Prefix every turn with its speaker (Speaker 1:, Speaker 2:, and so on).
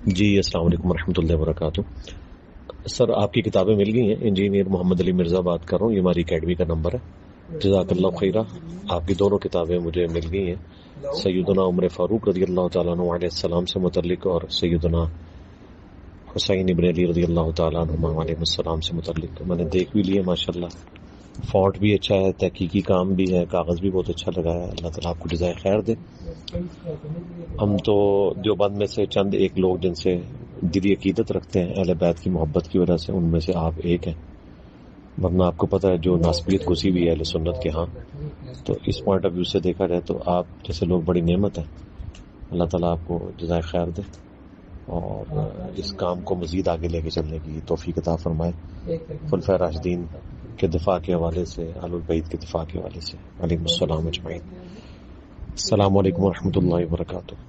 Speaker 1: जी, अस्सलाम वालेकुम रहमतुल्लाहि व बरकातुहू। सर आपकी किताबें मिल गई हैं। इंजीनियर मोहम्मद अली मिर्ज़ा बात कर रहा हूँ। ये हमारी अकेडमी का नंबर है। जज़ाकल्लाहु खैरा। आपकी दोनों किताबें मुझे मिल गई हैं। सैयदना उमर फ़ारूक रज़ियल्लाहु तआला अन्हु अलैहिस्सलाम से मुतल्लिक़ और सैयदना हुसैन इब्न अली रज़ियल्लाहु तआला अन्हुमा अलैहिस्सलाम से मुतल्लिक़ मैंने देख भी लिए माशाल्लाह। फ़ॉन्ट भी अच्छा है, तहकीकी काम भी है, कागज़ भी बहुत अच्छा लगा है। अल्लाह ताला आपको जज़ाए खैर दे। हम तो देवबंद में से चंद एक लोग जिनसे दिली अकीदत रखते हैं अहले बैत की मोहब्बत की वजह से, उनमें से आप एक हैं। वरना आपको पता है जो नास्बियत घुसी हुई है अहले सुन्नत के यहाँ, तो इस पॉइंट ऑफ व्यू से देखा जाए तो आप जैसे लोग बड़ी नेमत है। अल्लाह ताला आपको जज़ाए खैर दे और इस काम को मज़ीद आगे लेके चलने की तौफीक अता फरमाए। खुलफाए राशिदीन के दिफा के हवाले से, अहलुल बैत के दिफा के हवाले से अलैहिमुस्सलाम अजमईन। अस्सलामु अलैकुम व रहमतुल्लाहि व बरकातुहू।